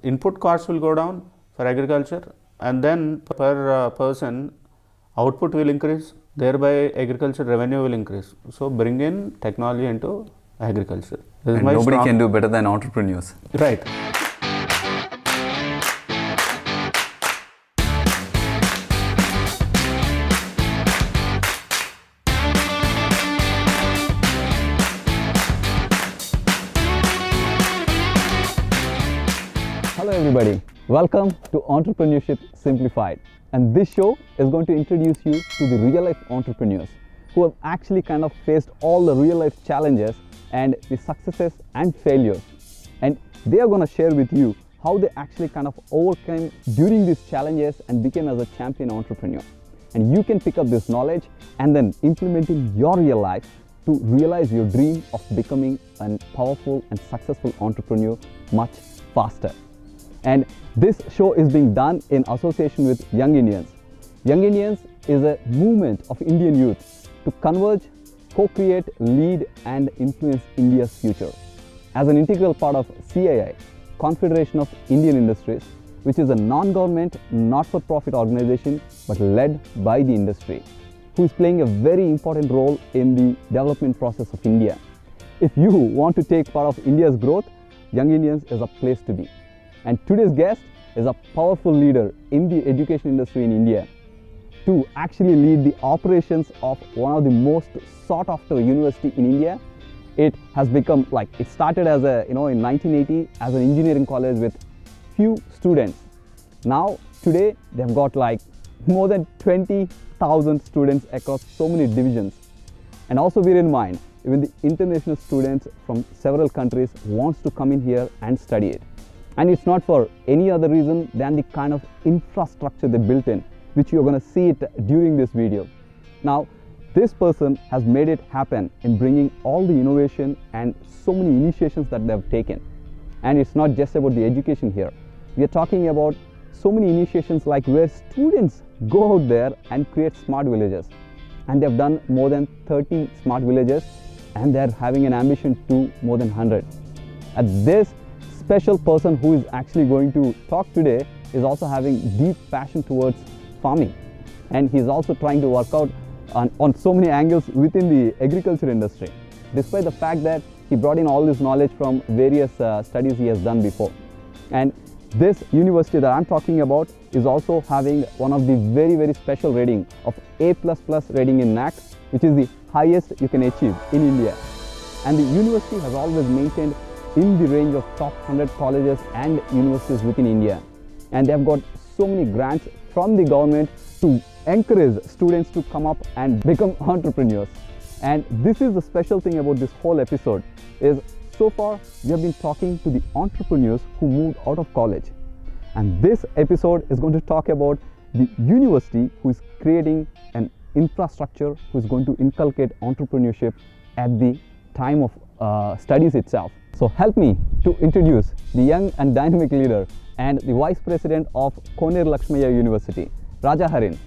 input costs will go down for agriculture, and then per person output will increase, thereby agriculture revenue will increase. So bring in technology into agriculture. And nobody can do better than entrepreneurs. Right. Hello everybody, welcome to Entrepreneurship Simplified, and this show is going to introduce you to the real life entrepreneurs who have actually kind of faced all the real life challenges and the successes and failures, and they are going to share with you how they actually kind of overcame during these challenges and became as a champion entrepreneur. And you can pick up this knowledge and then implement in your real life to realize your dream of becoming a powerful and successful entrepreneur much faster. And this show is being done in association with Young Indians. Young Indians is a movement of Indian youth to converge, co-create, lead and influence India's future. As an integral part of CII, Confederation of Indian Industries, which is a non-government, not-for-profit organization but led by the industry, who is playing a very important role in the development process of India. If you want to take part of India's growth, Young Indians is a place to be. And today's guest is a powerful leader in the education industry in India to actually lead the operations of one of the most sought after university in India. It has become like, it started as a, in 1980 as an engineering college with few students. Now today they've got like more than 20,000 students across so many divisions. And also bear in mind, even the international students from several countries wants to come in here and study it. And it's not for any other reason than the kind of infrastructure they built in, which you're going to see it during this video. Now, this person has made it happen in bringing all the innovation and so many initiations that they've taken. And it's not just about the education here. We are talking about so many initiations like where students go out there and create smart villages. And they've done more than 30 smart villages and they're having an ambition to more than 100. At this special person who is actually going to talk today is also having deep passion towards farming, and he's also trying to work out on so many angles within the agriculture industry, despite the fact that he brought in all this knowledge from various studies he has done before. And this university that I'm talking about is also having one of the very special rating of A++ rating in NAAC, which is the highest you can achieve in India. And the university has always maintained in the range of top 100 colleges and universities within India. And they have got so many grants from the government to encourage students to come up and become entrepreneurs. And this is the special thing about this whole episode is so far we have been talking to the entrepreneurs who moved out of college. And this episode is going to talk about the university who is creating an infrastructure who is going to inculcate entrepreneurship at the time of studies itself. So help me to introduce the young and dynamic leader and the Vice President of Koner Lakshmaya University, Raja Harin.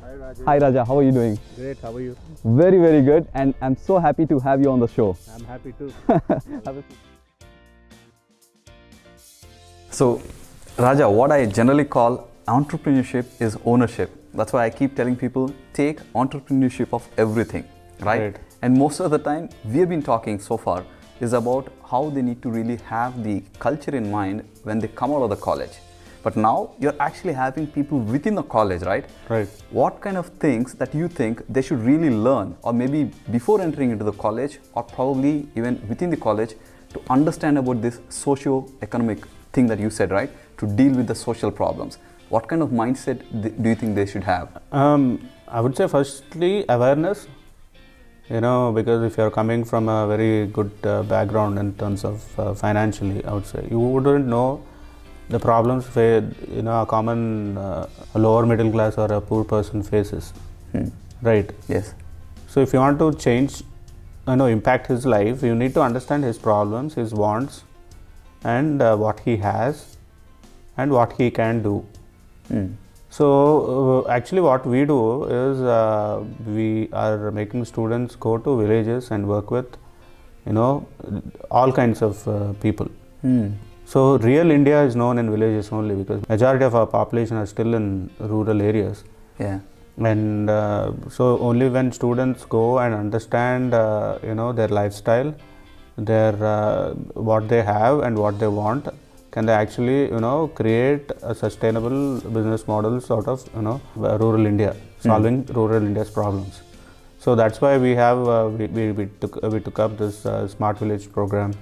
Hi Raja. Hi Raja, how are you doing? Great, how are you? Very good, and I'm so happy to have you on the show. I'm happy too. So Raja, what I generally call entrepreneurship is ownership. That's why I keep telling people, take entrepreneurship of everything, right? And most of the time we have been talking so far is about how they need to really have the culture in mind when they come out of the college. But now you're actually having people within the college, right? Right. What kind of things that you think they should really learn, or maybe before entering into the college, or probably even within the college, to understand about this socio-economic thing that you said, right? To deal with the social problems. What kind of mindset do you think they should have? I would say firstly awareness. Because if you're coming from a very good background in terms of financially, I would say, you wouldn't know the problems where, a common a lower middle class or a poor person faces, right? Yes. So if you want to change, impact his life, you need to understand his problems, his wants, and what he has and what he can do. So actually what we do is we are making students go to villages and work with all kinds of people. So real India is known in villages only because majority of our population are still in rural areas. Yeah. And so only when students go and understand their lifestyle, their what they have and what they want, can they actually create a sustainable business models out of rural India, solving rural India's problems. So that's why we have we took up this smart village program,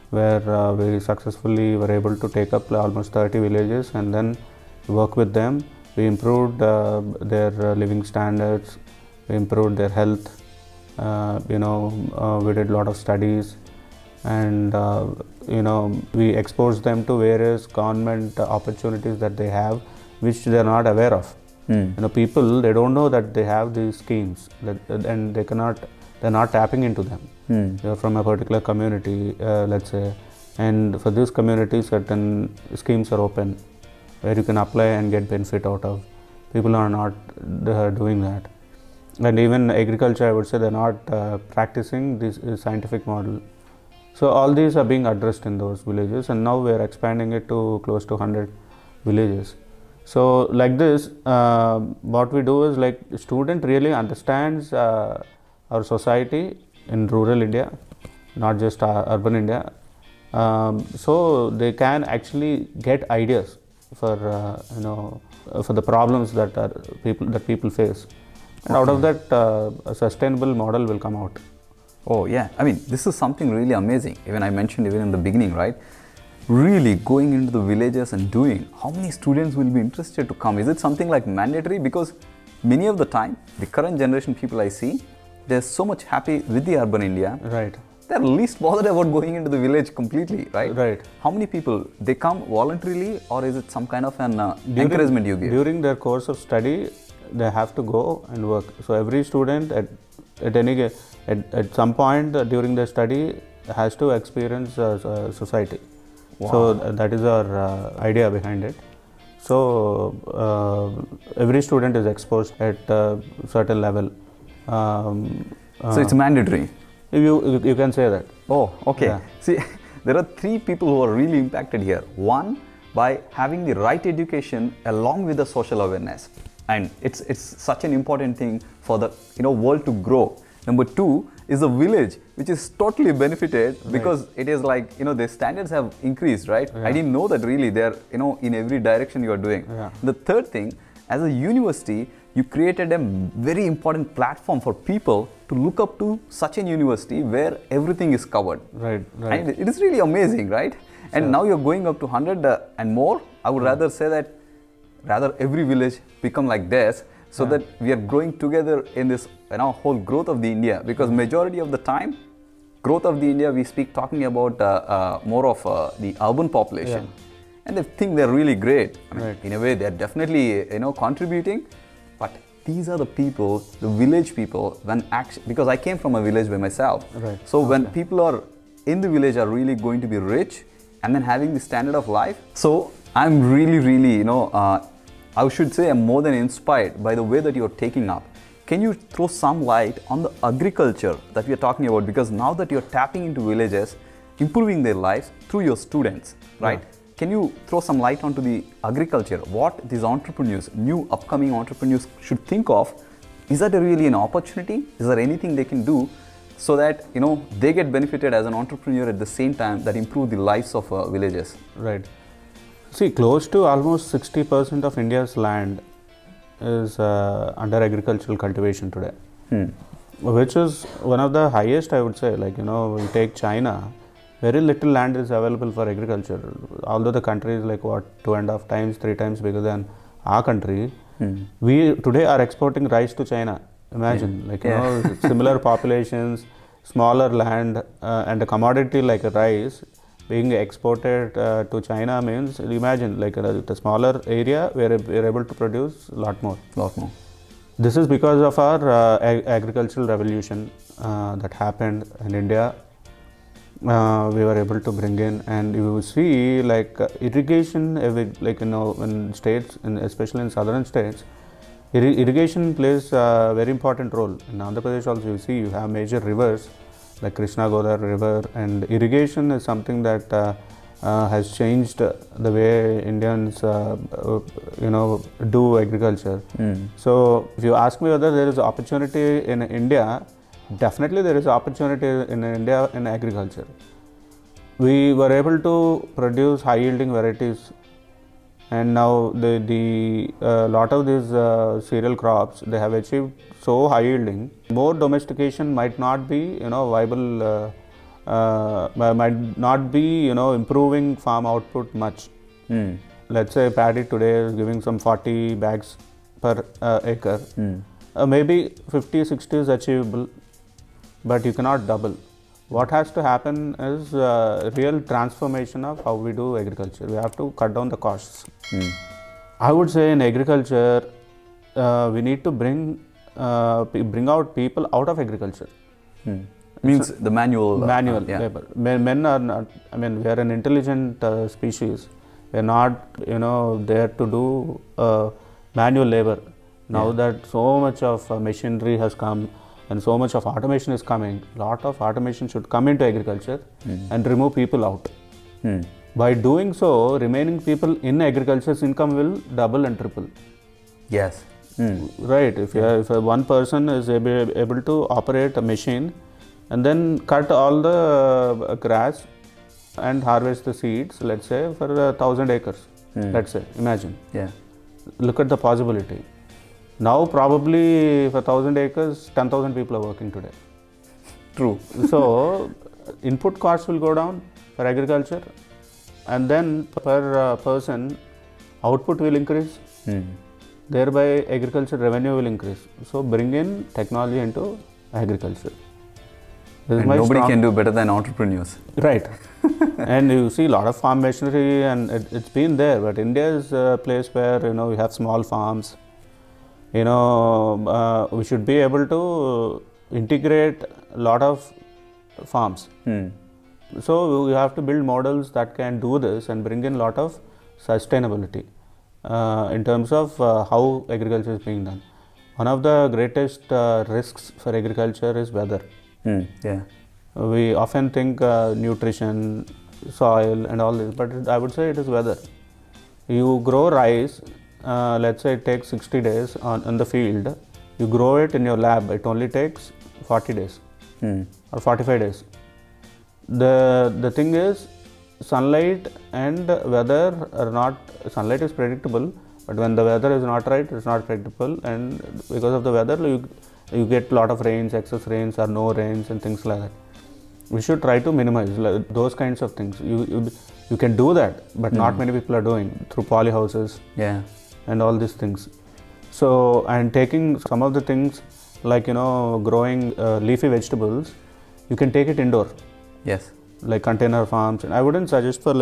where we successfully were able to take up almost 30 villages and then work with them. We improved their living standards, we improved their health, we did a lot of studies, and we exposed them to various government opportunities that they have, which they are not aware of. People, they don't know that they have these schemes, and they're not tapping into them. They're from a particular community, let's say, and for this community certain schemes are open where you can apply and get benefit out of. People are not doing that. And even agriculture, I would say, they're not practicing this scientific model. So all these are being addressed in those villages, and now we are expanding it to close to 100 villages. So like this, what we do is, like, student really understands our society in rural India, not just urban India. So they can actually get ideas for for the problems that people face, and out of that a sustainable model will come out. Oh yeah, I mean, this is something really amazing. Even I mentioned even in the beginning, right? Really going into the villages and doing. How many students will be interested to come? Is it something like mandatory? Because many of the time, the current generation people I see, they're so much happy with the urban India. Right. They're least bothered about going into the village completely, right? Right. How many people, they come voluntarily, or is it some kind of an encouragement you give? During their course of study, they have to go and work. So every student at some point during their study has to experience society. Wow. So that is our idea behind it. So every student is exposed at a certain level. So it's mandatory. You can say that. Oh, okay. Yeah. See, there are three people who are really impacted here. One, by having the right education along with the social awareness, and it's such an important thing for the world to grow. Number two is the village, which is totally benefited because it is like the standards have increased, right? Yeah. I didn't know that really they're in every direction you are doing. Yeah. The third thing, as a university, you created a very important platform for people to look up to such a university where everything is covered. Right. And it is really amazing, right? And now you're going up to 100 and more. I would rather say that every village become like this, so that we are growing together in this whole growth of the India. Because majority of the time, growth of the India, we talking about more of the urban population. And they think they're really great. I mean, in a way, they're definitely contributing. But these are the people, the village people, because I came from a village by myself. Right. So when people are in the village are really going to be rich and then having the standard of life. So I'm really, I should say I'm more than inspired by the way that you're taking up. Can you throw some light on the agriculture that we are talking about? Because now that you're tapping into villages, improving their lives through your students, right? Yeah. Can you throw some light onto the agriculture? What these entrepreneurs, new upcoming entrepreneurs should think of? Is that really an opportunity? Is there anything they can do so that they get benefited as an entrepreneur at the same time that improve the lives of villages? Right. See, close to almost 60% of India's land is under agricultural cultivation today, which is one of the highest, I would say. Like, we take China, very little land is available for agriculture. Although the country is like 2.5 times, 3 times bigger than our country, we today are exporting rice to China. Imagine, similar populations, smaller land, and a commodity like a rice being exported to China means, imagine, like the smaller area, we are able to produce a lot more. This is because of our agricultural revolution that happened in India. We were able to bring in, and you see irrigation, in states, especially in southern states, irrigation plays a very important role. In Andhra Pradesh also, you see, you have major rivers like Krishna Godavari river, and irrigation is something that has changed the way Indians, do agriculture. So, if you ask me whether there is opportunity in India, definitely there is opportunity in India in agriculture. We were able to produce high yielding varieties, and now the lot of these cereal crops, they have achieved so high yielding. More domestication might not be viable, might not be improving farm output much. Let's say paddy today is giving some 40 bags per acre. Maybe 50-60 is achievable, but you cannot double. What has to happen is real transformation of how we do agriculture. We have to cut down the costs. I would say in agriculture, we need to bring out people out of agriculture. Means the manual labor. Men are not. I mean, we are an intelligent species. We are not, there to do manual labor. Now that so much of machinery has come, and so much of automation is coming, lot of automation should come into agriculture and remove people out. By doing so, remaining people in agriculture's income will double and triple. Yes. Right. If one person is able to operate a machine and then cut all the grass and harvest the seeds, let's say for 1,000 acres, let's say, imagine. Yeah. Look at the possibility. Now probably for 1,000 acres, 10,000 people are working today. True. So input costs will go down for agriculture, and then per person output will increase. Thereby agriculture revenue will increase. So bring in technology into agriculture. And nobody can do better than entrepreneurs. Right. And you see a lot of farm machinery, and it's been there, but India is a place where we have small farms. We should be able to integrate a lot of farms. So we have to build models that can do this and bring in a lot of sustainability in terms of how agriculture is being done. One of the greatest risks for agriculture is weather. We often think nutrition, soil and all this, but I would say it is weather. You grow rice, let's say it takes 60 days on the field. You grow it in your lab, it only takes 40 days or 45 days. The thing is, sunlight and weather are not, sunlight is predictable, but when the weather is not right, it's not predictable, and because of the weather, you get a lot of rains, excess rains or no rains and things like that. We should try to minimize those kinds of things. You can do that, but not many people are doing through polyhouses and all these things. So, and taking some of the things like growing leafy vegetables, you can take it indoor. Yes. Like container farms, and I wouldn't suggest for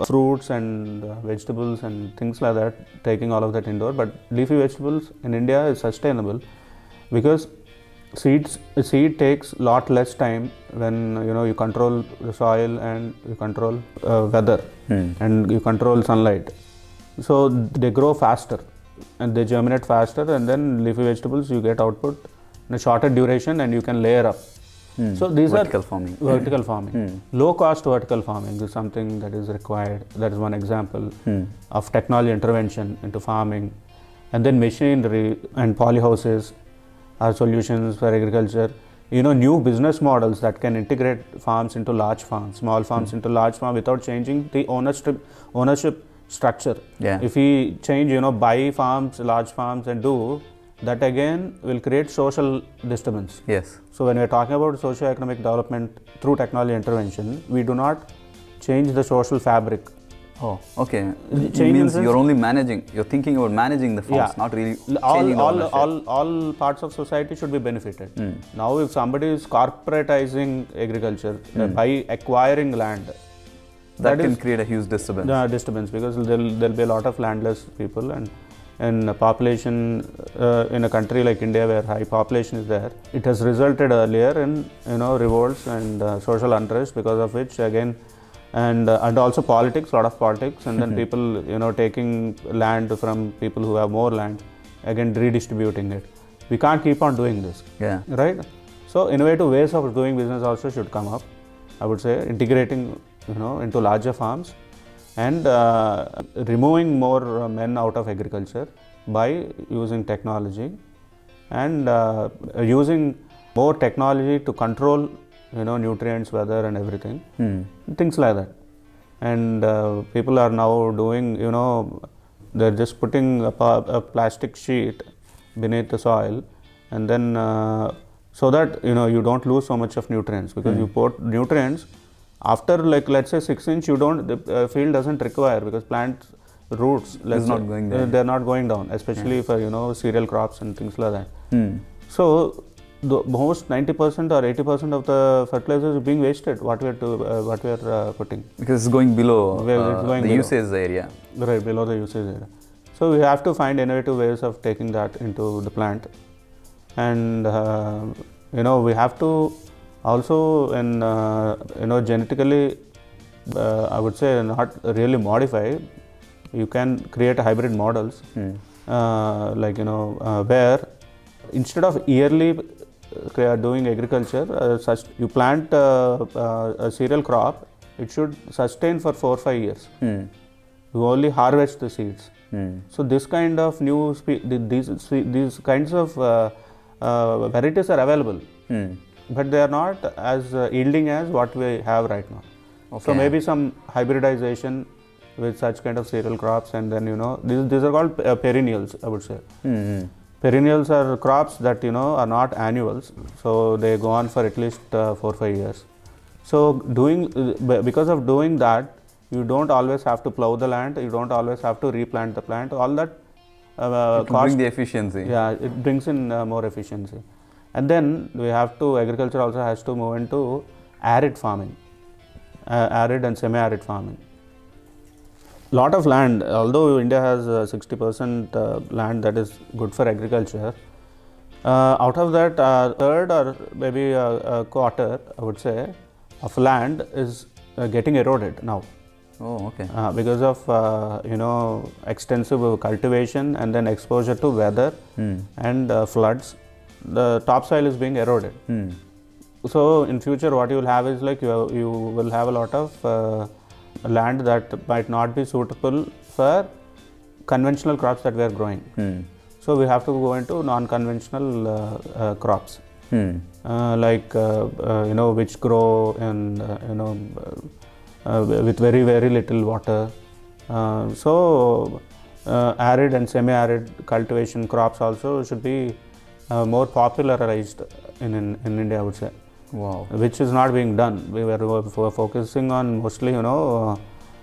fruits and vegetables and things like that, taking all of that indoor. But leafy vegetables in India is sustainable because seed takes lot less time when you control the soil and you control weather and you control sunlight. So they grow faster and they germinate faster, and then leafy vegetables you get output in a shorter duration and you can layer up. So these vertical are farming. Vertical farming. Low cost vertical farming is something that is required. That is one example of technology intervention into farming. And then machinery and polyhouses are solutions for agriculture. New business models that can integrate farms into large farms, small farms into large farms without changing the ownership structure. If we change, buy farms, large farms and do, that again will create social disturbance. Yes. So when we are talking about socio-economic development through technology intervention, we do not change the social fabric. Oh, okay. It means you're only managing, you're thinking about managing the farms, not really changing the ownership. All parts of society should be benefited. Now if somebody is corporatizing agriculture by acquiring land, that can create a huge disturbance. Disturbance, because there'll be a lot of landless people, and population in a country like India where high population is there, it has resulted earlier in revolts and social unrest, because of which again and also politics, lot of politics, and then people taking land from people who have more land, again redistributing it. We can't keep on doing this. Right? So innovative ways of doing business also should come up. I would say integrating into larger farms, and removing more men out of agriculture by using technology, and using more technology to control nutrients, weather and everything, things like that. And people are now doing, they're just putting a plastic sheet beneath the soil, and then so that you don't lose so much of nutrients, because you put nutrients after, like, let's say 6 inch, the field doesn't require, because plant roots they're not going down, especially for cereal crops and things like that. So the most 90% or 80% of the fertilizers is being wasted, what we are putting, because it's going below the below. usage area. Right, below the usage area. So we have to find innovative ways of taking that into the plant, and we have to also genetically, I would say, not really modify. You can create hybrid models, where instead of yearly doing agriculture, you plant a cereal crop, it should sustain for 4 or 5 years. You only harvest the seeds. So this kind of these kinds of varieties are available, but they are not as yielding as what we have right now. Okay. So maybe some hybridization with such kind of cereal crops, and then these are called perennials, I would say. Perennials are crops that are not annuals, so they go on for at least 4 or 5 years. So because of doing that, you don't always have to plow the land, you don't always have to replant the plant, all that bring the efficiency. Yeah, it brings in more efficiency. And then agriculture also has to move into arid farming, arid and semi-arid farming. Lot of land, although India has 60% land that is good for agriculture, out of that, third or maybe a quarter, I would say, of land is getting eroded now. Oh, okay. Because of extensive cultivation and then exposure to weather and floods, the topsoil is being eroded. So in future, what you will have is, like, you will have a lot of land that might not be suitable for conventional crops that we are growing. So we have to go into non-conventional crops, which grow in with very, very little water. So arid and semi-arid cultivation crops also should be more popularized in India, I would say. Wow. Which is not being done. We were focusing on mostly,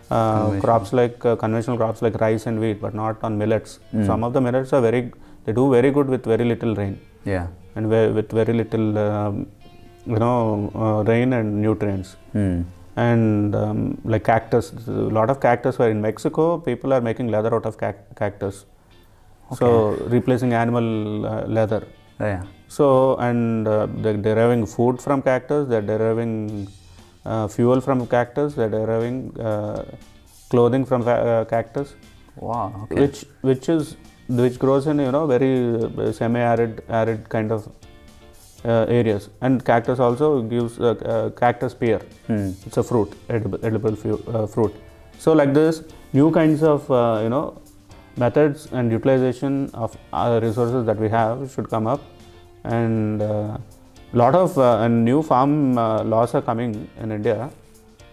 crops like conventional crops like rice and wheat, but not on millets. Some of the millets are they do very good with very little rain. Yeah. And with very little, rain and nutrients. And like cactus, a lot of cactus were in Mexico. People are making leather out of cactus. Okay. So replacing animal leather. Yeah. So, and they're deriving food from cactus, they're deriving fuel from cactus, they're deriving clothing from cactus. Wow. Okay. Which grows in very semi-arid, arid kind of areas. And cactus also gives cactus pear. It's a fruit, edible fruit. So like this, new kinds of methods and utilization of resources that we have should come up. And lot of new farm laws are coming in India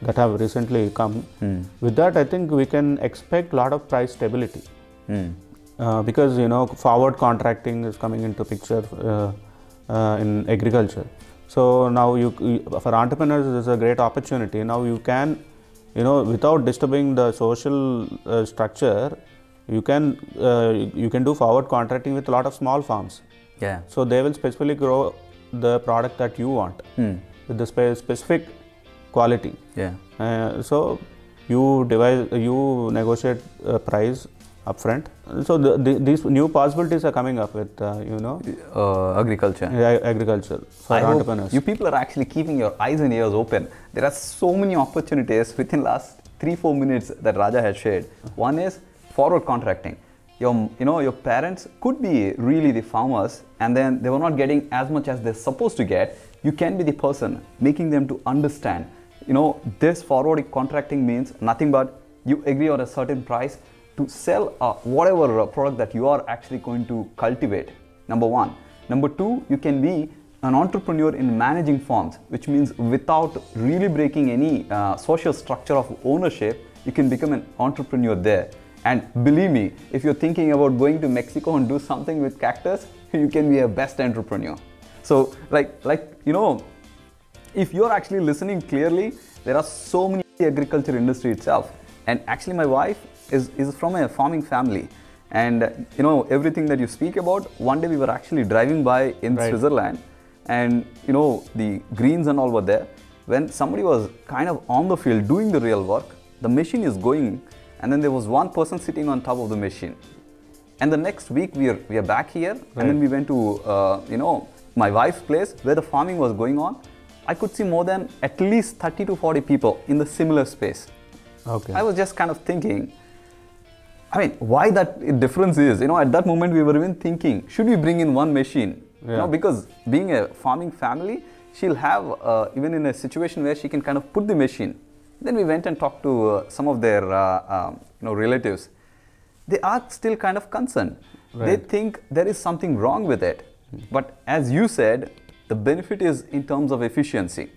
that have recently come. With that, I think we can expect a lot of price stability, because forward contracting is coming into picture in agriculture. So now for entrepreneurs, this is a great opportunity. Now you can, without disturbing the social structure, you can do forward contracting with a lot of small farms. Yeah. So they will specifically grow the product that you want with the specific quality. Yeah. So you negotiate a price upfront. So these new possibilities are coming up with agriculture. Agriculture for entrepreneurs. Hope you people are actually keeping your eyes and ears open. There are so many opportunities within last 3-4 minutes that Raja has shared. One is forward contracting. Your parents could be really the farmers, and then they were not getting as much as they're supposed to get. You can be the person making them to understand, this forward contracting means nothing but you agree on a certain price to sell whatever product that you are actually going to cultivate. Number one. Number two, you can be an entrepreneur in managing farms, which means without really breaking any social structure of ownership, you can become an entrepreneur there. And believe me, if you're thinking about going to Mexico and do something with cactus, you can be a best entrepreneur. So if you're actually listening clearly, there are so many agriculture industry itself. And actually my wife is from a farming family. And everything that you speak about, one day we were actually driving by in Switzerland, and the greens and all were there. When somebody was kind of on the field doing the real work, the machine is going, and then there was one person sitting on top of the machine. And the next week we are back here, and then we went to my wife's place where the farming was going on. I could see more than at least 30 to 40 people in the similar space. Okay. I was just kind of thinking, why that difference is, at that moment we were even thinking, should we bring in one machine? Because being a farming family, she'll have, even in a situation where she can kind of put the machine. Then we went and talked to some of their, relatives. They are still kind of concerned. They think there is something wrong with it. But as you said, the benefit is in terms of efficiency.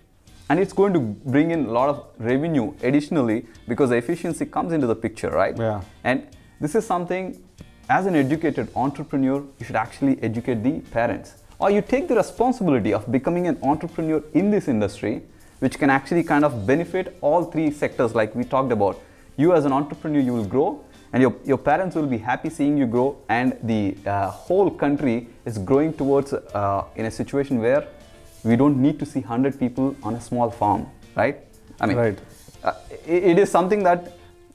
And it's going to bring in a lot of revenue additionally, because the efficiency comes into the picture, right? Yeah. And this is something, as an educated entrepreneur, you should actually educate the parents. Or you take the responsibility of becoming an entrepreneur in this industry, which can actually kind of benefit all three sectors like we talked about. You as an entrepreneur, you will grow, and your parents will be happy seeing you grow, and the whole country is growing towards in a situation where we don't need to see 100 people on a small farm, right? It is something that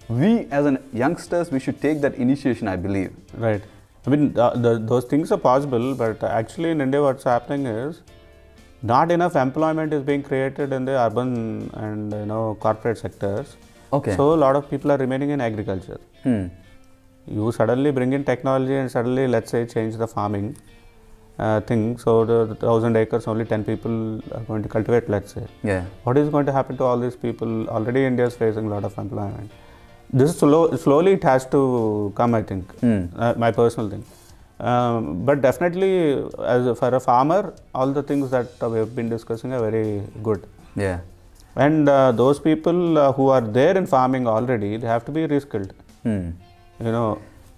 we as youngsters, we should take that initiation, I believe. Right. Those things are possible, but actually in India what's happening is not enough employment is being created in the urban and corporate sectors. Okay. So a lot of people are remaining in agriculture. You suddenly bring in technology and suddenly, let's say, change the farming thing. So the 1,000 acres, only 10 people are going to cultivate, let's say. Yeah. What is going to happen to all these people? Already India is facing a lot of employment. This slowly it has to come, I think, my personal thing. But definitely, for a farmer, all the things that we have been discussing are very good. Yeah. And those people who are there in farming already, they have to be reskilled.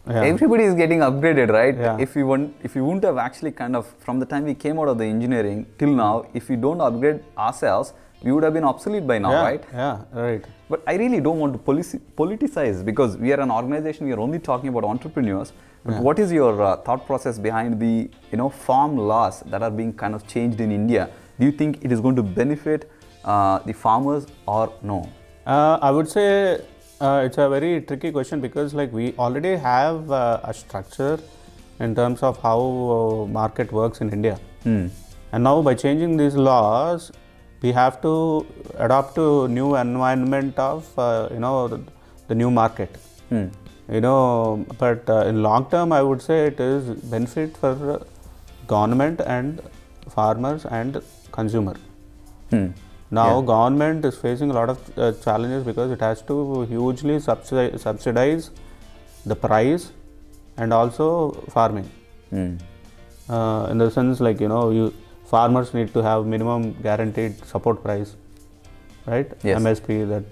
Everybody is getting upgraded, right? Yeah. If you wouldn't have actually kind of, from the time we came out of the engineering till now, if we don't upgrade ourselves, we would have been obsolete by now, right? Yeah, right. But I really don't want to politicize, because we are an organization, we are only talking about entrepreneurs. But what is your thought process behind the farm laws that are being kind of changed in India? Do you think it is going to benefit the farmers or no? I would say it's a very tricky question, because we already have a structure in terms of how market works in India. And now by changing these laws, we have to adopt to new environment of the new market. But in long term, I would say it is benefit for government and farmers and consumer. Now government is facing a lot of challenges, because it has to hugely subsidize the price and also farming. In the sense, farmers need to have minimum guaranteed support price, right? Yes. MSP that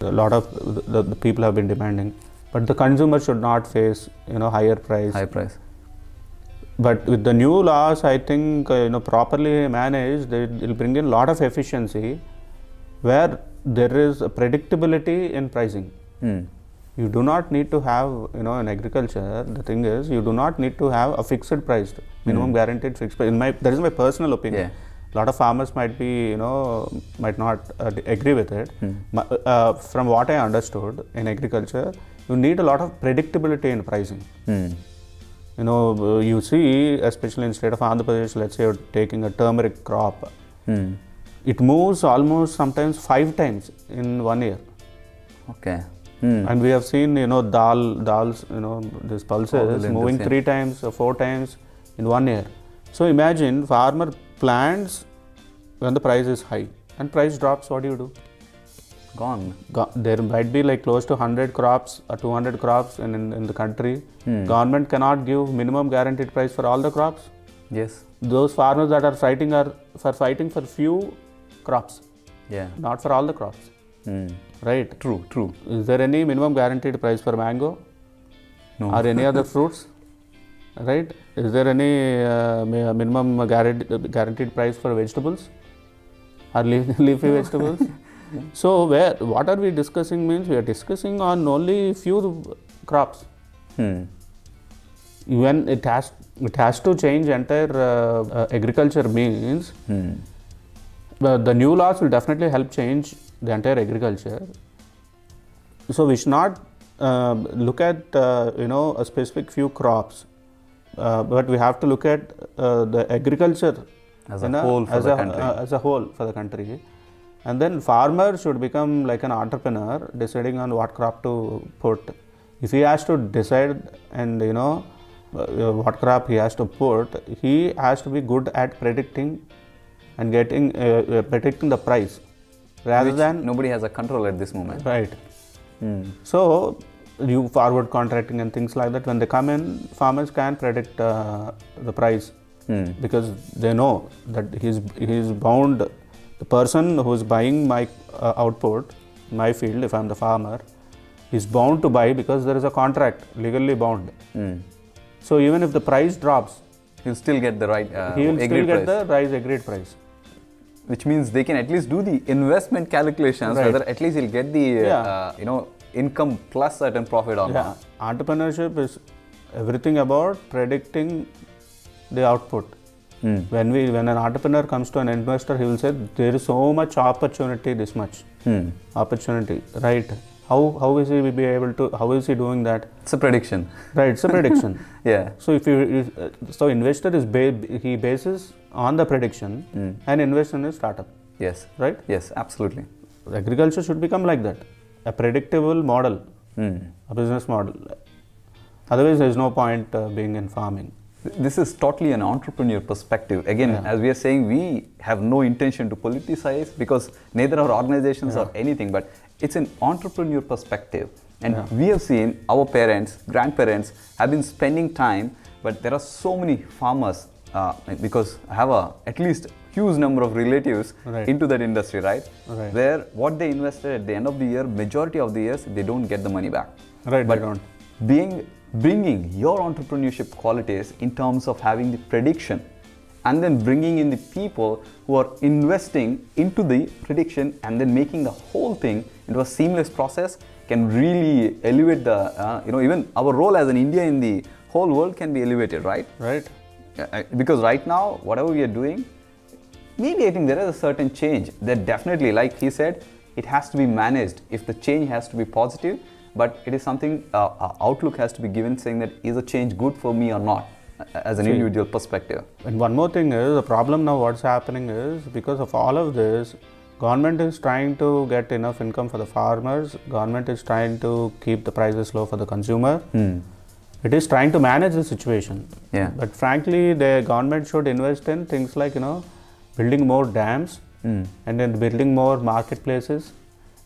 a lot of the people have been demanding. But the consumer should not face higher price. High price. But with the new laws, I think properly managed, they will bring in a lot of efficiency, where there is a predictability in pricing. You do not need to have in agriculture. The thing is, you do not need to have a fixed price, minimum guaranteed fixed price. That is my personal opinion. A lot of farmers might be might not agree with it. From what I understood, in agriculture, you need a lot of predictability in pricing. You see, especially in state of Andhra Pradesh, let's say you're taking a turmeric crop, it moves almost sometimes 5 times in 1 year. Okay. And we have seen, dals, these pulses moving 3 times or 4 times in 1 year. So imagine farmer plants when the price is high and price drops, what do you do? Gone. There might be like close to 100 crops or 200 crops in the country. Government cannot give minimum guaranteed price for all the crops. Yes. Those farmers that are fighting for few crops, Yeah. not for all the crops. Right? True. True. Is there any minimum guaranteed price for mango? No. Or any other fruits? Right? Is there any minimum guaranteed price for vegetables? Or leafy vegetables? So what are we discussing means we are discussing on only few crops. When it has to change entire agriculture means the new laws will definitely help change the entire agriculture. So we should not look at a specific few crops, but we have to look at the agriculture As a whole for the country. As a whole for the country. And then farmer should become like an entrepreneur, deciding on what crop to put. If he has to decide and what crop he has to put, he has to be good at predicting and predicting the price, rather Which than nobody has a control at this moment. right. So you forward contracting and things like that, when they come in, farmers can predict the price because they know that he's bound. The person who is buying my output, my field, if I'm the farmer, is bound to buy because there is a contract, legally bound. So even if the price drops, He'll still get the right he will still agreed get price. the agreed price. Which means they can at least do the investment calculations, Right. whether at least he'll get the income plus certain profit or Yeah, not. entrepreneurship is everything about predicting the output. When an entrepreneur comes to an investor, he will say there is so much opportunity, this much opportunity, right? How is he be able to? How is he doing that? It's a prediction. Right, it's a prediction. Yeah. So so investor he bases on the prediction and invests in his startup, Yes. right? Yes, absolutely. Agriculture should become like that, a predictable model, a business model. Otherwise, there is no point being in farming. This is totally an entrepreneur perspective. Again, as we are saying, we have no intention to politicize because neither our organizations or anything, but it's an entrepreneur perspective. And we have seen our parents, grandparents have been spending time, but there are so many farmers because I have at least huge number of relatives into that industry, right? Where what they invested at the end of the year, majority of the years, they don't get the money back. Right, But they don't. bringing your entrepreneurship qualities in terms of having the prediction and then bringing in the people who are investing into the prediction and then making the whole thing into a seamless process can really elevate the, even our role as an India in the whole world can be elevated, right? Right. Because right now, whatever we are doing, maybe I think there is a certain change that definitely, like he said, it has to be managed. If the change has to be positive, but it is something, outlook has to be given saying that is a change good for me or not as an individual perspective. And one more thing is, the problem now what's happening is, because of all of this, government is trying to get enough income for the farmers, government is trying to keep the prices low for the consumer. It is trying to manage the situation. Yeah. But frankly, the government should invest in things like, building more dams and then building more marketplaces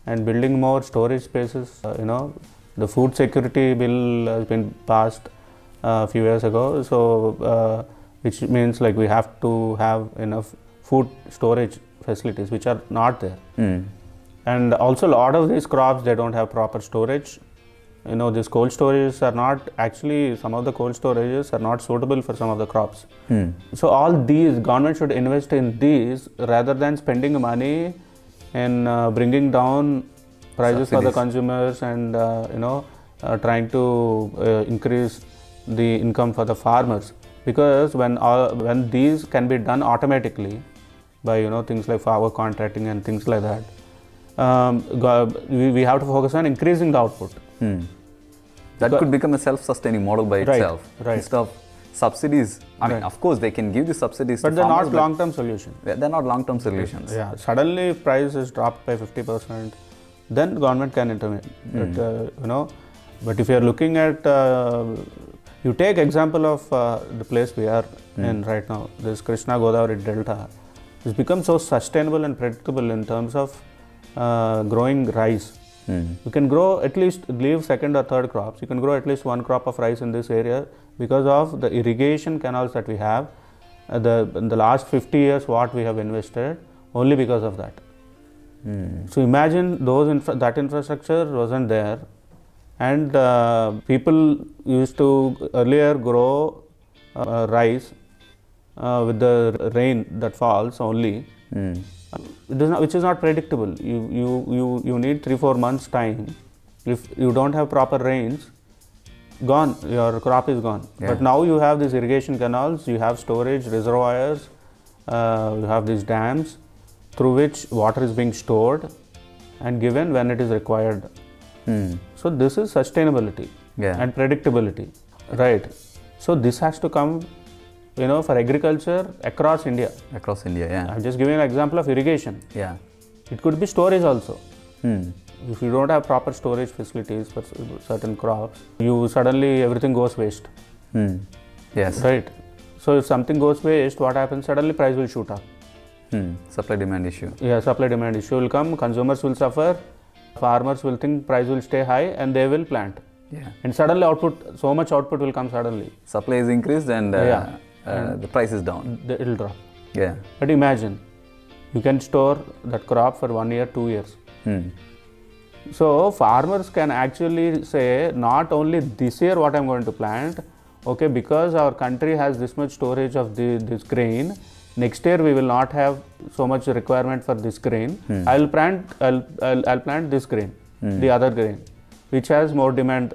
and building more storage spaces. The food security bill has been passed a few years ago, so which means like we have to have enough food storage facilities which are not there. And also a lot of these crops, they don't have proper storage. These cold storages are not actually, some of the cold storages are not suitable for some of the crops. So all these, government should invest in these rather than spending money in bringing down prices for the consumers and trying to increase the income for the farmers. Because when these can be done automatically by things like forward contracting and things like that, we have to focus on increasing the output. That could become a self-sustaining model by itself. Right. Instead of subsidies, I mean, of course, they can give the subsidies But to they're farmers, not long-term solution. They're not long-term solutions. Yeah, suddenly if price is dropped by 50%, then government can intervene. But if you are looking at, you take example of the place we are in right now, this Krishna Godavari Delta, it's become so sustainable and predictable in terms of growing rice. You can grow at least, leave second or third crops. You can grow at least one crop of rice in this area because of the irrigation canals that we have. In the last 50 years, what we have invested, only because of that. So imagine that infrastructure wasn't there, and people used to earlier grow rice with the rain that falls only. Which is not predictable. You need 3-4 months time. If you don't have proper rains, gone, your crop is gone. But now you have these irrigation canals, you have storage reservoirs, you have these dams through which water is being stored and given when it is required. So this is sustainability and predictability, right? So this has to come, for agriculture across India. Across India, yeah. I'm just giving an example of irrigation. Yeah. It could be storage also. If you don't have proper storage facilities for certain crops, suddenly everything goes waste. Yes. Right. So if something goes waste, what happens? Suddenly price will shoot up. Supply demand issue. Yeah, supply demand issue will come, consumers will suffer, farmers will think price will stay high and they will plant. Yeah. And suddenly so much output will come suddenly. Supply is increased and the price is down. It will drop. Yeah. But imagine, you can store that crop for 1 year, 2 years. So farmers can actually say, not only this year what I'm going to plant, okay, because our country has this much storage of this grain, next year we will not have so much requirement for this grain. I'll plant this grain, the other grain, which has more demand,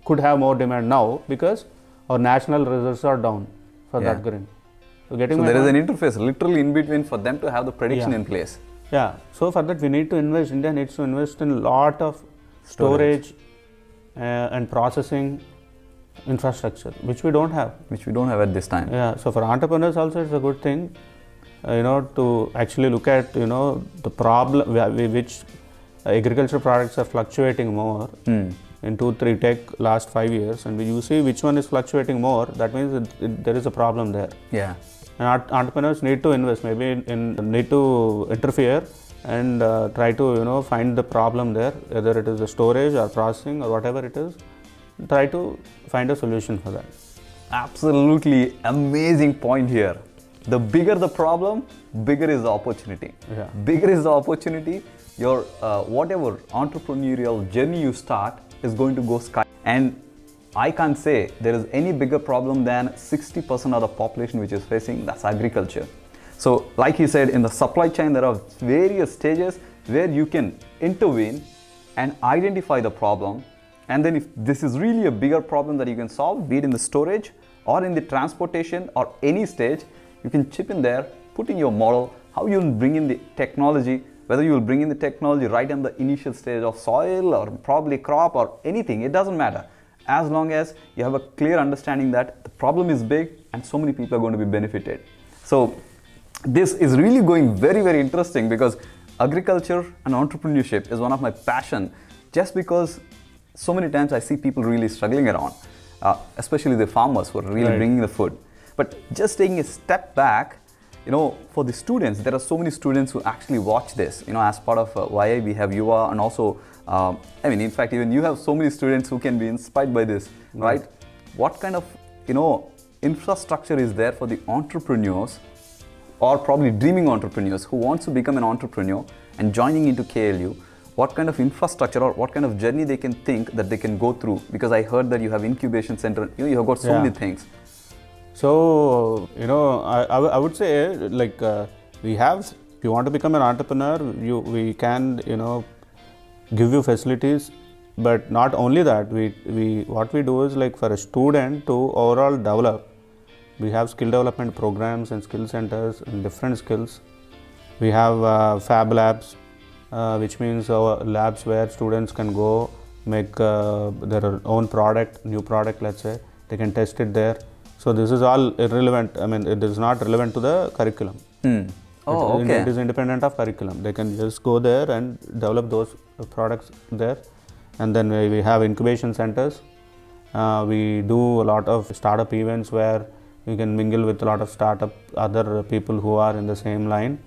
could have more demand now because our national reserves are down for that grain. So there is an interface literally in between for them to have the prediction in place. Yeah. So for that we need to invest. India needs to invest in a lot of storage and processing infrastructure, which we don't have. Which we don't have at this time. Yeah. So for entrepreneurs also it's a good thing, to actually look at, the problem which agricultural products are fluctuating more. In 2-3 take last 5 years, and you see which one is fluctuating more, that means there is a problem there. Yeah. And entrepreneurs need to invest, need to interfere and try to find the problem there, whether it is the storage or processing or whatever it is. Try to find a solution for that. Absolutely amazing point here. The bigger the problem, bigger is the opportunity. Yeah. Bigger is the opportunity. Your whatever entrepreneurial journey you start is going to go sky. And I can't say there is any bigger problem than 60% of the population which is facing, that's agriculture. So like he said, in the supply chain there are various stages where you can intervene and identify the problem, and then if this is really a bigger problem that you can solve, be it in the storage or in the transportation or any stage, you can chip in there, put in your model, how you will bring in the technology, whether you will bring in the technology right in the initial stage of soil or probably crop or anything, it doesn't matter. As long as you have a clear understanding that the problem is big and so many people are going to be benefited. So this is really going very, very interesting, because agriculture and entrepreneurship is one of my passion, just because so many times I see people really struggling around, especially the farmers who are really bringing the food. But just taking a step back, for the students, there are so many students who actually watch this, as part of YI we have Yuva, and also, in fact, even you have so many students who can be inspired by this, right? What kind of, infrastructure is there for the entrepreneurs, or probably dreaming entrepreneurs who wants to become an entrepreneur and joining into KLU? What kind of infrastructure or what kind of journey they can think that they can go through? Because I heard that you have incubation center, you have got so many things. So, I would say, we have, if you want to become an entrepreneur, we can, give you facilities, but not only that, what we do is, like, for a student to overall develop, we have skill development programs and skill centers and different skills. We have fab labs, which means labs where students can go make their own product, new product, let's say, they can test it there. So this is all irrelevant. It is not relevant to the curriculum. Oh, okay. It is independent of curriculum. They can just go there and develop those products there. And then we have incubation centers. We do a lot of startup events where we can mingle with a lot of other people who are in the same line.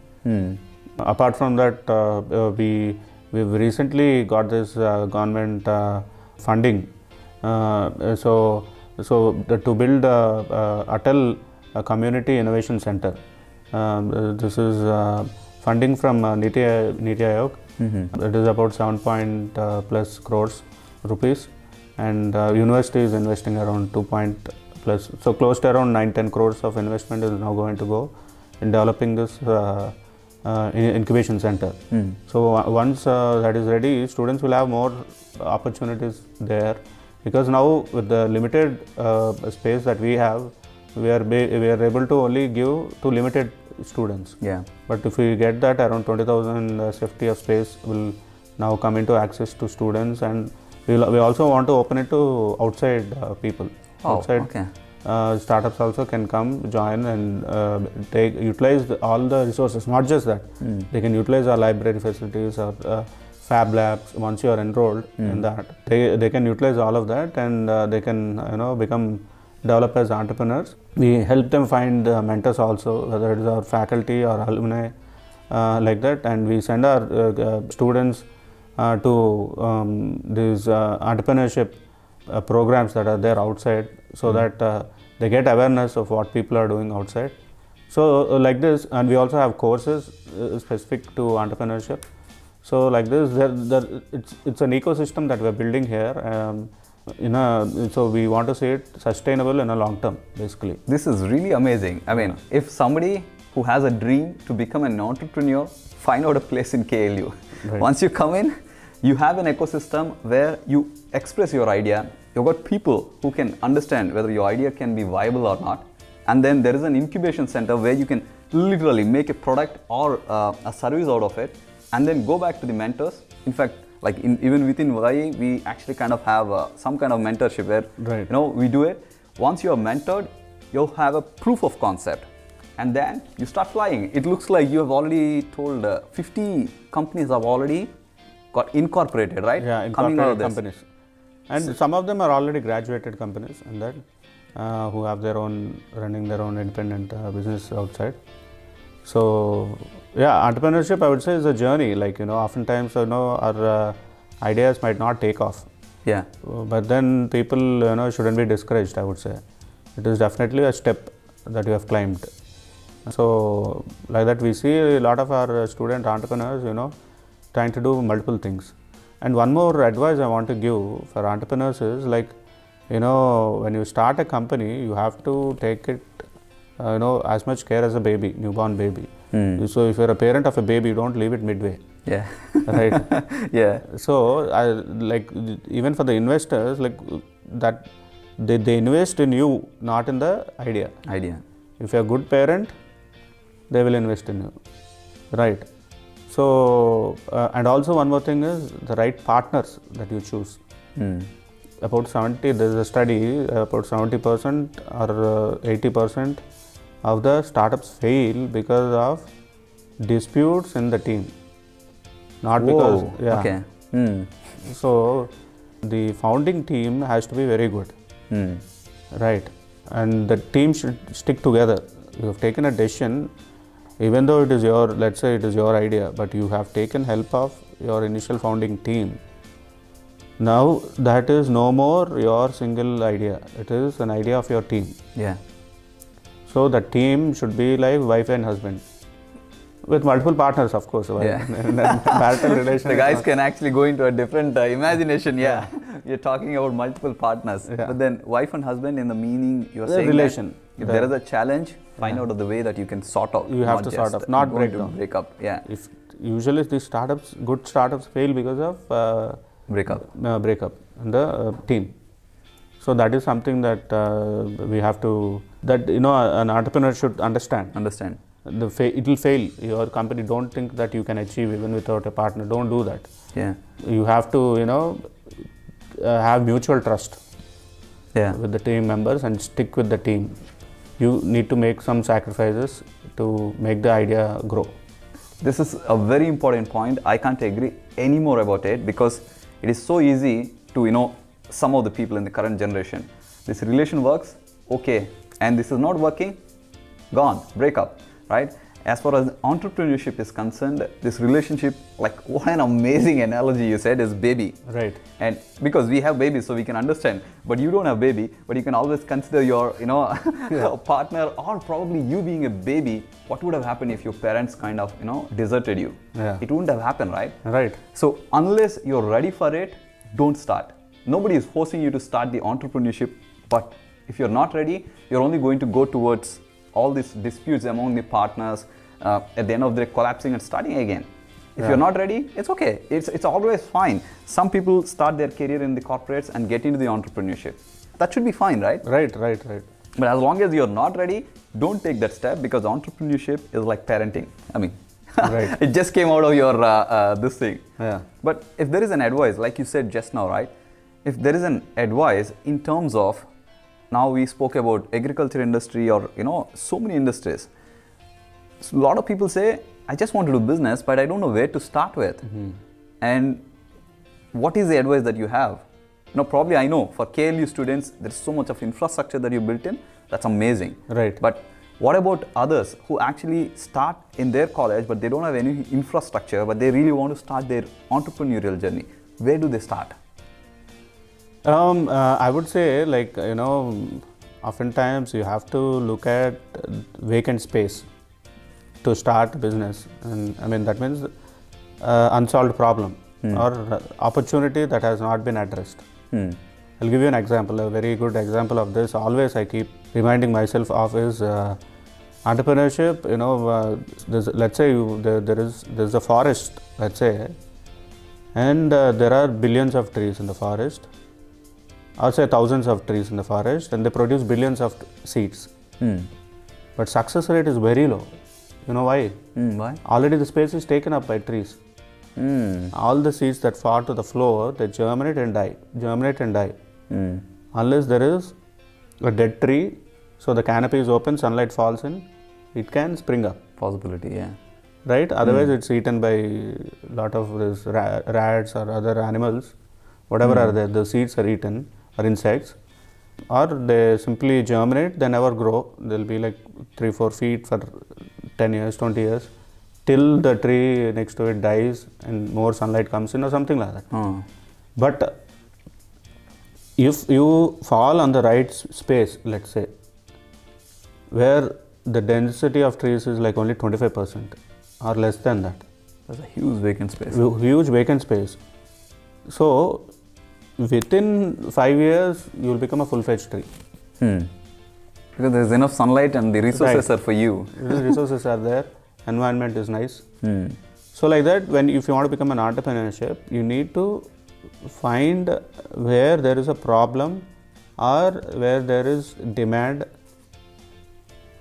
Apart from that, we we've recently got this government funding. To build Atal Community Innovation Center. This is funding from Niti Aayog. It is about 7 plus crores rupees, and university is investing around 2 plus. So close to around 9-10 crores of investment is now going to go in developing this incubation center. So once that is ready, students will have more opportunities there, because now with the limited space that we have, we are able to only give to limited students. Yeah. But if we get that, around 20,000 safety of space will now come into access to students, and we also want to open it to outside people. Outside startups also can come, join, and utilize all the resources. Not just that, they can utilize our library facilities or Fab Labs. Once you are enrolled in that, they can utilize all of that, and they can develop as entrepreneurs. We help them find mentors also, whether it is our faculty or alumni, like that, and we send our students to these entrepreneurship programs that are there outside, so that they get awareness of what people are doing outside. So like this, and we also have courses specific to entrepreneurship. So like this, it's an ecosystem that we're building here. So we want to see it sustainable in a long term, basically. This is really amazing. I mean, if somebody who has a dream to become an entrepreneur, find out a place in KLU. Right. Once you come in, you have an ecosystem where you express your idea. You've got people who can understand whether your idea can be viable or not. And then there is an incubation center where you can literally make a product or a service out of it, and then go back to the mentors. In fact, like even within YE, we actually kind of have some kind of mentorship where we do it. Once you are mentored, you'll have a proof of concept, and then you start flying. It looks like you have already told 50 companies have already got incorporated, right? Yeah, incorporated companies. And some of them are already graduated companies, and that who have their own, running their own independent business outside. So yeah, entrepreneurship, I would say, is a journey. Like, oftentimes, our ideas might not take off. Yeah. But then people, shouldn't be discouraged, I would say. It is definitely a step that you have climbed. So like that, we see a lot of our student entrepreneurs, trying to do multiple things. And one more advice I want to give for entrepreneurs is, like, when you start a company, you have to take it, as much care as a baby, newborn baby. So if you're a parent of a baby, you don't leave it midway. Yeah. Right. Yeah. So like, even for the investors, like that, they invest in you, not in the idea. If you're a good parent, they will invest in you. Right. So, and also one more thing is the right partners that you choose. About there's a study, about 70% or 80% of the startups fail because of disputes in the team. Not because, Okay. So, the founding team has to be very good. Right. And the team should stick together. You have taken a decision, even though it is let's say it is your idea, but you have taken help of your initial founding team. Now that is no more your single idea. It is an idea of your team. Yeah. So the team should be like wife and husband, with multiple partners, of course. Yeah. Marital relation. The guys can actually go into a different imagination. Yeah. You're talking about multiple partners, but then wife and husband, in the meaning you're saying relation. If there is a challenge, find out of the way that you can sort out. You have to sort out, not break down. Break up. Yeah. If usually these good startups fail because of breakup in the team. So that is something that we have to, an entrepreneur should understand. It will fail. Your company, don't think that you can achieve even without a partner. Don't do that. Yeah. You have to, have mutual trust with the team members and stick with the team. You need to make some sacrifices to make the idea grow. This is a very important point. I can't agree any more about it, because it is so easy to, some of the people in the current generation, this relation works, okay, and this is not working, gone, break up, right? as far as entrepreneurship is concerned, this relationship, like what an amazing analogy you said, is baby. Right. And because we have babies, so we can understand. But you don't have baby, but you can always consider your, partner, or probably you being a baby. What would have happened if your parents kind of, deserted you? Yeah. It wouldn't have happened, right? Right. So unless you're ready for it, don't start. Nobody is forcing you to start the entrepreneurship, but if you're not ready, you're only going to go towards all these disputes among the partners, at the end of the day collapsing and starting again. If you're not ready, it's okay. It's always fine. Some people start their career in the corporates and get into the entrepreneurship. That should be fine, right? Right. But as long as you're not ready, don't take that step, because entrepreneurship is like parenting. I mean, right. It just came out of your this thing. Yeah. But if there is an advice, like you said just now, right? If there is an advice in terms of, now we spoke about agriculture industry, or so many industries. So a lot of people say, I just want to do business, but I don't know where to start with. And what is the advice that you have? Probably I know for KLU students, there's so much of infrastructure that you built in. That's amazing. Right. But what about others who actually start in their college, but they don't have any infrastructure, but they really want to start their entrepreneurial journey? Where do they start? I would say, oftentimes you have to look at vacant space to start a business. And I mean, that means unsolved problem or opportunity that has not been addressed. I'll give you an example, a very good example of this. Always I keep reminding myself of is entrepreneurship. Let's say there's a forest, let's say, and there are billions of trees in the forest. Or say thousands of trees in the forest, and they produce billions of seeds. But success rate is very low. You know why? Why? Already the space is taken up by trees. All the seeds that fall to the floor, they germinate and die. Unless there is a dead tree, so the canopy is open, sunlight falls in, it can spring up. Possibility, yeah. Right? Otherwise it's eaten by a lot of this rats or other animals. Whatever are there, the seeds are eaten, or insects, or they simply germinate, they never grow. They'll be like 3-4 feet for 10 years, 20 years, till the tree next to it dies and more sunlight comes in or something like that. But if you fall on the right space, let's say, where the density of trees is like only 25% or less than that. There's a huge vacant space. Huge vacant space. So, within 5 years, you will become a full-fledged tree. Because there's enough sunlight and the resources are for you. The resources are there, environment is nice. So like that, if you want to become an entrepreneurship, you need to find where there is a problem or where there is demand,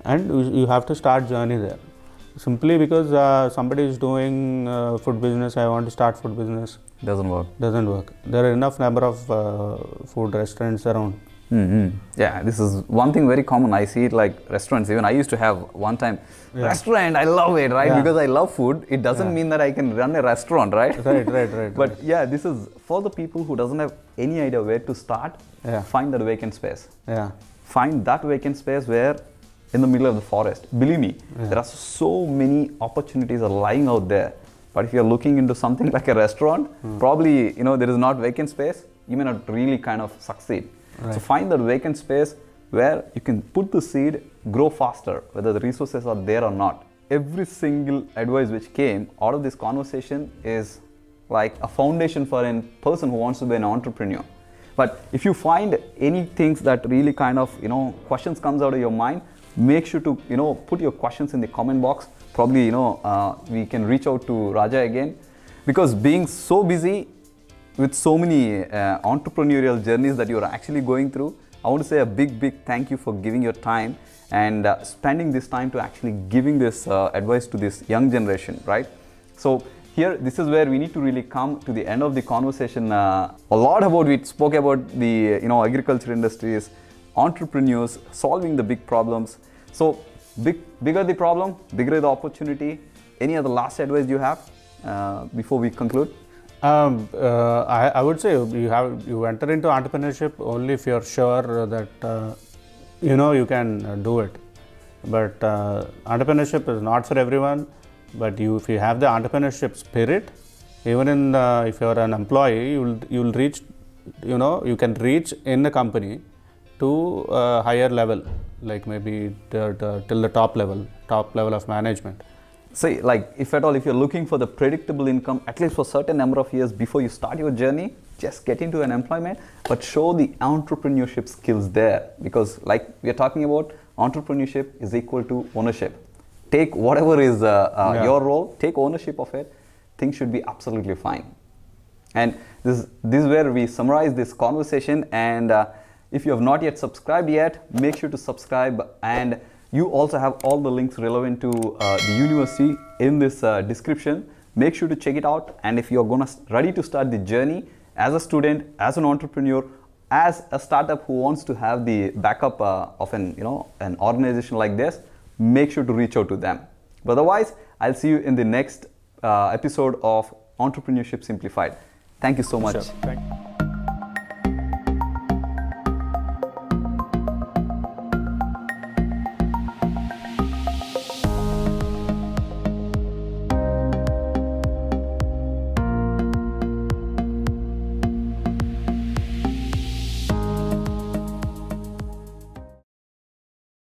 and you have to start journey there. Simply because somebody is doing food business, I want to start food business. Doesn't work. There are enough number of food restaurants around. Yeah, this is one thing very common. I see it like restaurants. Even I used to have one time restaurant. I love it, right? Because I love food. It doesn't mean that I can run a restaurant, right? Right. But yeah, this is for the people who doesn't have any idea where to start. Find that vacant space. Find that vacant space where in the middle of the forest. Believe me, there are so many opportunities are lying out there. But if you're looking into something like a restaurant, probably there is not vacant space. You may not really kind of succeed. Right. So find that vacant space where you can put the seed, grow faster, whether the resources are there or not. Every single advice which came out of this conversation is like a foundation for a person who wants to be an entrepreneur. But if you find any things that really kind of, questions comes out of your mind, make sure to, put your questions in the comment box. Probably, we can reach out to Raja again, because being so busy with so many entrepreneurial journeys that you're actually going through, I want to say a big thank you for giving your time and spending this time to actually giving this advice to this young generation, right? So here, this is where we need to really come to the end of the conversation. A lot about, we spoke about the agriculture industries, entrepreneurs, solving the big problems. So bigger the problem, bigger the opportunity. Any other last advice you have before we conclude? I would say you enter into entrepreneurship only if you're sure that you can do it. But entrepreneurship is not for everyone. But if you have the entrepreneurship spirit, even in if you are an employee, you'll reach, you can reach in the company to a higher level, like maybe till the top level of management. See, like if at all, if you're looking for the predictable income, at least for a certain number of years before you start your journey, just get into an employment, but show the entrepreneurship skills there. Because like we are talking about, entrepreneurship is equal to ownership. Take whatever is your role, take ownership of it, things should be absolutely fine. And this is where we summarize this conversation. And if you have not yet subscribed yet, make sure to subscribe. And you also have all the links relevant to the university in this description. Make sure to check it out. And if you're ready to start the journey as a student, as an entrepreneur, as a startup who wants to have the backup of an organization like this, make sure to reach out to them. But otherwise, I'll see you in the next episode of Entrepreneurship Simplified. Thank you so much. Sure. Thank you.